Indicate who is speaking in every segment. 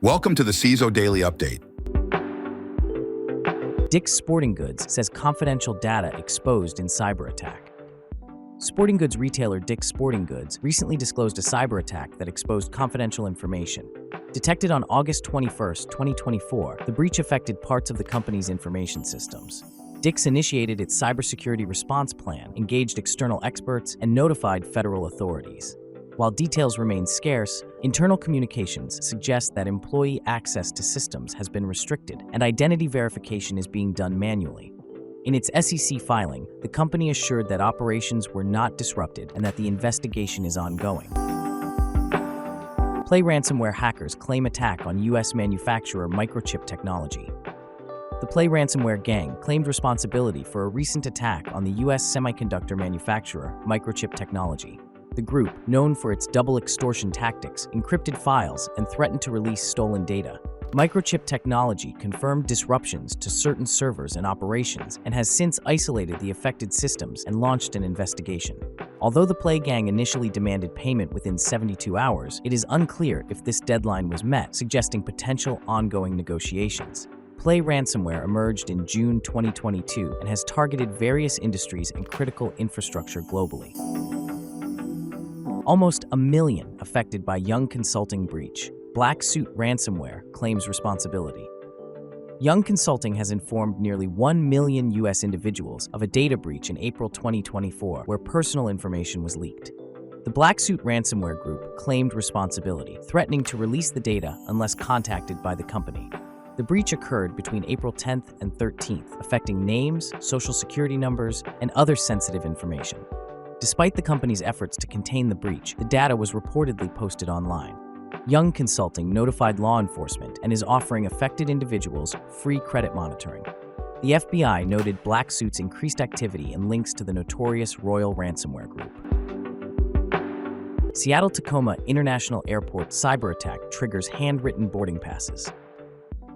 Speaker 1: Welcome to the CISO Daily Update.
Speaker 2: Dick's Sporting Goods says confidential data exposed in Cyberattack. Sporting goods retailer Dick's Sporting Goods recently disclosed a cyberattack that exposed confidential information. Detected on August 21, 2024, the breach affected parts of the company's information systems. Dick's initiated its cybersecurity response plan, engaged external experts, and notified federal authorities. While details remain scarce, internal communications suggest that employee access to systems has been restricted and identity verification is being done manually. In its SEC filing, the company assured that operations were not disrupted and that the investigation is ongoing. Play ransomware hackers claim attack on U.S. manufacturer Microchip technology. The Play ransomware gang claimed responsibility for a recent attack on the U.S. semiconductor manufacturer Microchip technology. The group, known for its double extortion tactics, encrypted files and threatened to release stolen data. Microchip technology confirmed disruptions to certain servers and operations and has since isolated the affected systems and launched an investigation. Although the Play gang initially demanded payment within 72 hours, it is unclear if this deadline was met, suggesting potential ongoing negotiations. Play ransomware emerged in June 2022 and has targeted various industries and critical infrastructure globally. Almost 1 million affected by Young Consulting breach. BlackSuit ransomware claims responsibility. Young Consulting has informed nearly 1 million U.S. individuals of a data breach in April 2024 where personal information was leaked. The BlackSuit ransomware group claimed responsibility, threatening to release the data unless contacted by the company. The breach occurred between April 10th and 13th, affecting names, social security numbers, and other sensitive information. Despite the company's efforts to contain the breach, the data was reportedly posted online. Young Consulting notified law enforcement and is offering affected individuals free credit monitoring. The FBI noted BlackSuit's increased activity and links to the notorious Royal Ransomware Group. Seattle-Tacoma International Airport cyberattack triggers handwritten boarding passes.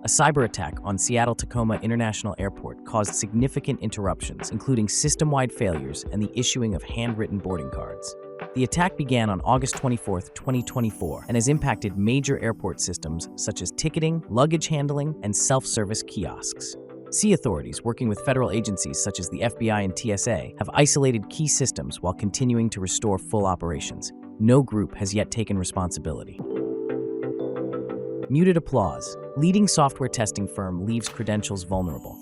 Speaker 2: A cyberattack on Seattle-Tacoma International Airport caused significant interruptions, including system-wide failures and the issuing of handwritten boarding cards. The attack began on August 24, 2024, and has impacted major airport systems such as ticketing, luggage handling, and self-service kiosks. Sea authorities working with federal agencies such as the FBI and TSA have isolated key systems while continuing to restore full operations. No group has yet taken responsibility. Muted applause. Leading software testing firm leaves credentials vulnerable.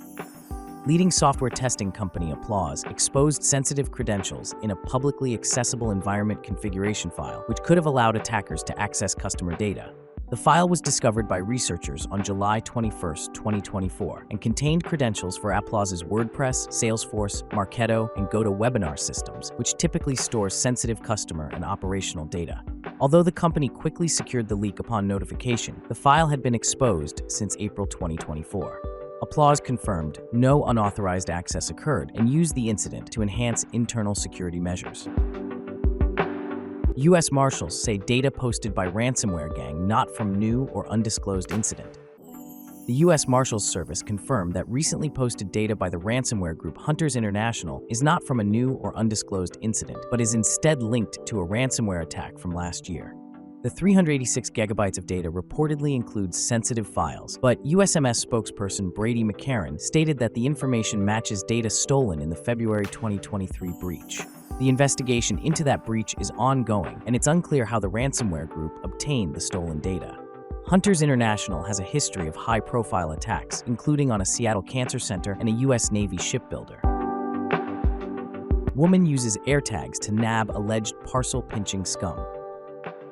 Speaker 2: Leading software testing company Applause exposed sensitive credentials in a publicly accessible environment configuration file, which could have allowed attackers to access customer data. The file was discovered by researchers on July 21, 2024, and contained credentials for Applause's WordPress, Salesforce, Marketo, and GoToWebinar systems, which typically store sensitive customer and operational data. Although the company quickly secured the leak upon notification, the file had been exposed since April 2024. Applause confirmed no unauthorized access occurred and used the incident to enhance internal security measures. U.S. Marshals say data posted by ransomware gang not from new or undisclosed incident. The U.S. Marshals Service confirmed that recently posted data by the ransomware group Hunters International is not from a new or undisclosed incident, but is instead linked to a ransomware attack from last year. The 386 gigabytes of data reportedly includes sensitive files, but USMS spokesperson Brady McCarran stated that the information matches data stolen in the February 2023 breach. The investigation into that breach is ongoing, and it's unclear how the ransomware group obtained the stolen data. Hunters International has a history of high-profile attacks, including on a Seattle cancer center and a U.S. Navy shipbuilder. Woman uses AirTags to nab alleged parcel-pinching scum.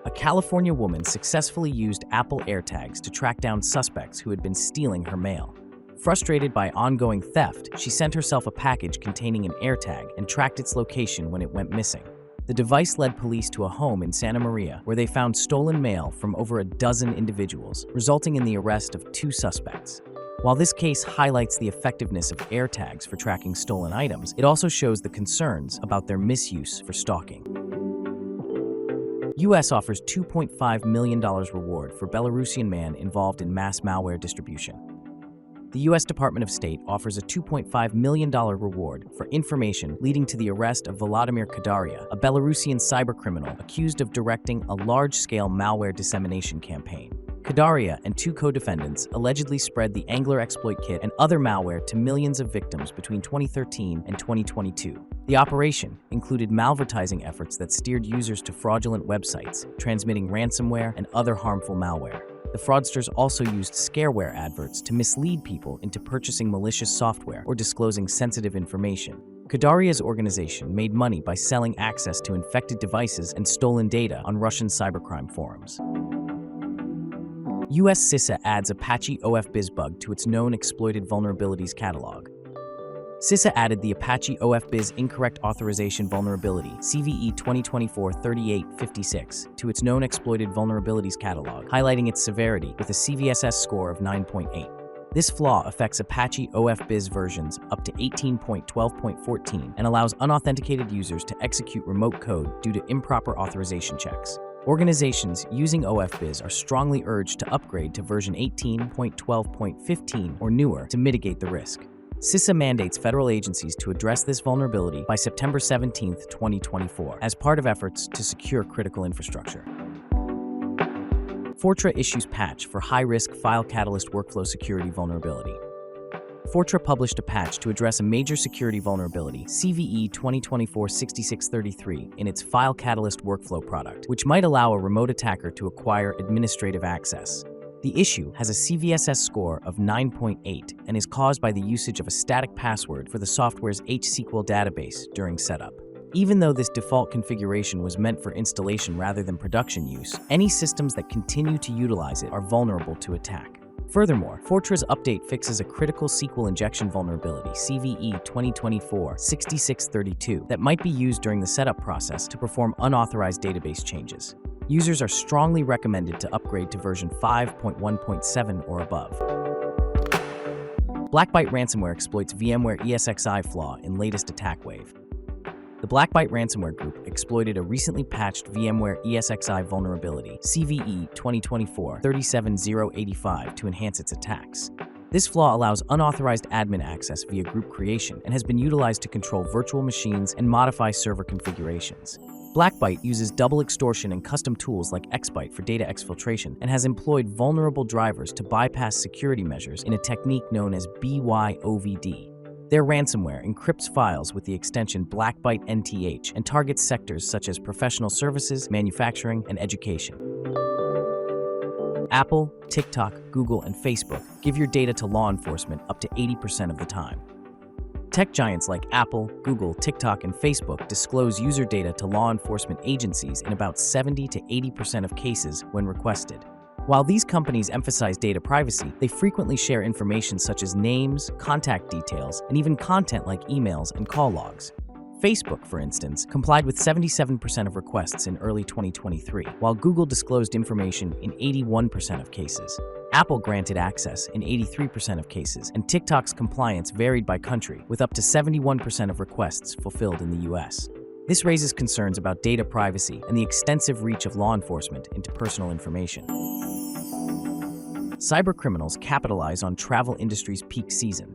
Speaker 2: A California woman successfully used Apple AirTags to track down suspects who had been stealing her mail. Frustrated by ongoing theft, she sent herself a package containing an AirTag and tracked its location when it went missing. The device led police to a home in Santa Maria where they found stolen mail from over a dozen individuals, resulting in the arrest of 2 suspects. While this case highlights the effectiveness of AirTags for tracking stolen items, it also shows the concerns about their misuse for stalking. U.S. offers $2.5 million reward for Belarusian man involved in mass malware distribution. The U.S. Department of State offers a $2.5 million reward for information leading to the arrest of Volodymyr Kadaria, a Belarusian cybercriminal accused of directing a large-scale malware dissemination campaign. Kadaria and two co-defendants allegedly spread the Angler exploit kit and other malware to millions of victims between 2013 and 2022. The operation included malvertising efforts that steered users to fraudulent websites, transmitting ransomware and other harmful malware. The fraudsters also used scareware adverts to mislead people into purchasing malicious software or disclosing sensitive information. Kadaria's organization made money by selling access to infected devices and stolen data on Russian cybercrime forums. US CISA adds Apache OFBiz bug to its known exploited vulnerabilities catalog. CISA added the Apache OFBiz incorrect authorization vulnerability CVE 2024-3856 to its known exploited vulnerabilities catalog, highlighting its severity with a CVSS score of 9.8. This flaw affects Apache OFBiz versions up to 18.12.14 and allows unauthenticated users to execute remote code due to improper authorization checks. Organizations using OFBiz are strongly urged to upgrade to version 18.12.15 or newer to mitigate the risk. CISA mandates federal agencies to address this vulnerability by September 17, 2024, as part of efforts to secure critical infrastructure. Fortra issues patch for high-risk FileCatalyst workflow security vulnerability. Fortra published a patch to address a major security vulnerability, CVE 2024-6633, in its FileCatalyst workflow product, which might allow a remote attacker to acquire administrative access. The issue has a CVSS score of 9.8 and is caused by the usage of a static password for the software's HSQL database during setup. Even though this default configuration was meant for installation rather than production use, any systems that continue to utilize it are vulnerable to attack. Furthermore, Fortra's update fixes a critical SQL injection vulnerability, CVE 2024-6632, that might be used during the setup process to perform unauthorized database changes. Users are strongly recommended to upgrade to version 5.1.7 or above. BlackByte ransomware exploits VMware ESXi flaw in latest attack wave. The BlackByte ransomware group exploited a recently patched VMware ESXi vulnerability, CVE 2024-37085, to enhance its attacks. This flaw allows unauthorized admin access via group creation and has been utilized to control virtual machines and modify server configurations. BlackByte uses double extortion and custom tools like XByte for data exfiltration and has employed vulnerable drivers to bypass security measures in a technique known as BYOVD. Their ransomware encrypts files with the extension BlackByte NTH and targets sectors such as professional services, manufacturing, and education. Apple, TikTok, Google, and Facebook give your data to law enforcement up to 80% of the time. Tech giants like Apple, Google, TikTok, and Facebook disclose user data to law enforcement agencies in about 70 to 80% of cases when requested. While these companies emphasize data privacy, they frequently share information such as names, contact details, and even content like emails and call logs. Facebook, for instance, complied with 77% of requests in early 2023, while Google disclosed information in 81% of cases. Apple granted access in 83% of cases, and TikTok's compliance varied by country, with up to 71% of requests fulfilled in the US. This raises concerns about data privacy and the extensive reach of law enforcement into personal information. Cybercriminals capitalize on travel industry's peak season.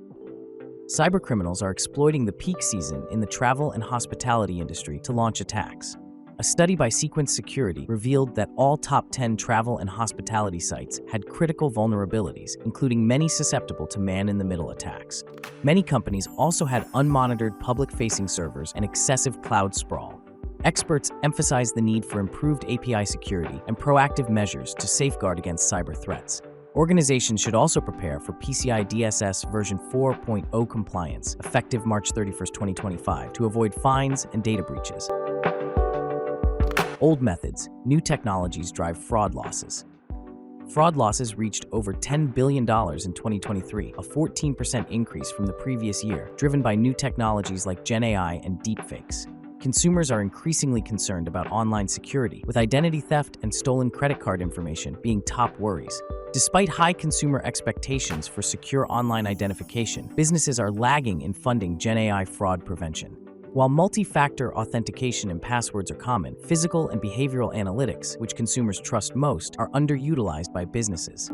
Speaker 2: Cybercriminals are exploiting the peak season in the travel and hospitality industry to launch attacks. A study by Sequence Security revealed that all top 10 travel and hospitality sites had critical vulnerabilities, including many susceptible to man-in-the-middle attacks. Many companies also had unmonitored public-facing servers and excessive cloud sprawl. Experts emphasize the need for improved API security and proactive measures to safeguard against cyber threats. Organizations should also prepare for PCI DSS version 4.0 compliance, effective March 31, 2025, to avoid fines and data breaches. Old methods, new technologies drive fraud losses. Fraud losses reached over $10 billion in 2023, a 14% increase from the previous year, driven by new technologies like Gen AI and deepfakes. Consumers are increasingly concerned about online security, with identity theft and stolen credit card information being top worries. Despite high consumer expectations for secure online identification, businesses are lagging in funding Gen AI fraud prevention. While multi-factor authentication and passwords are common, physical and behavioral analytics, which consumers trust most, are underutilized by businesses.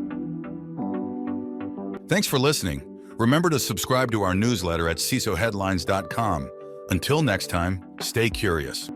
Speaker 1: Thanks for listening. Remember to subscribe to our newsletter at CISOheadlines.com. Until next time, stay curious.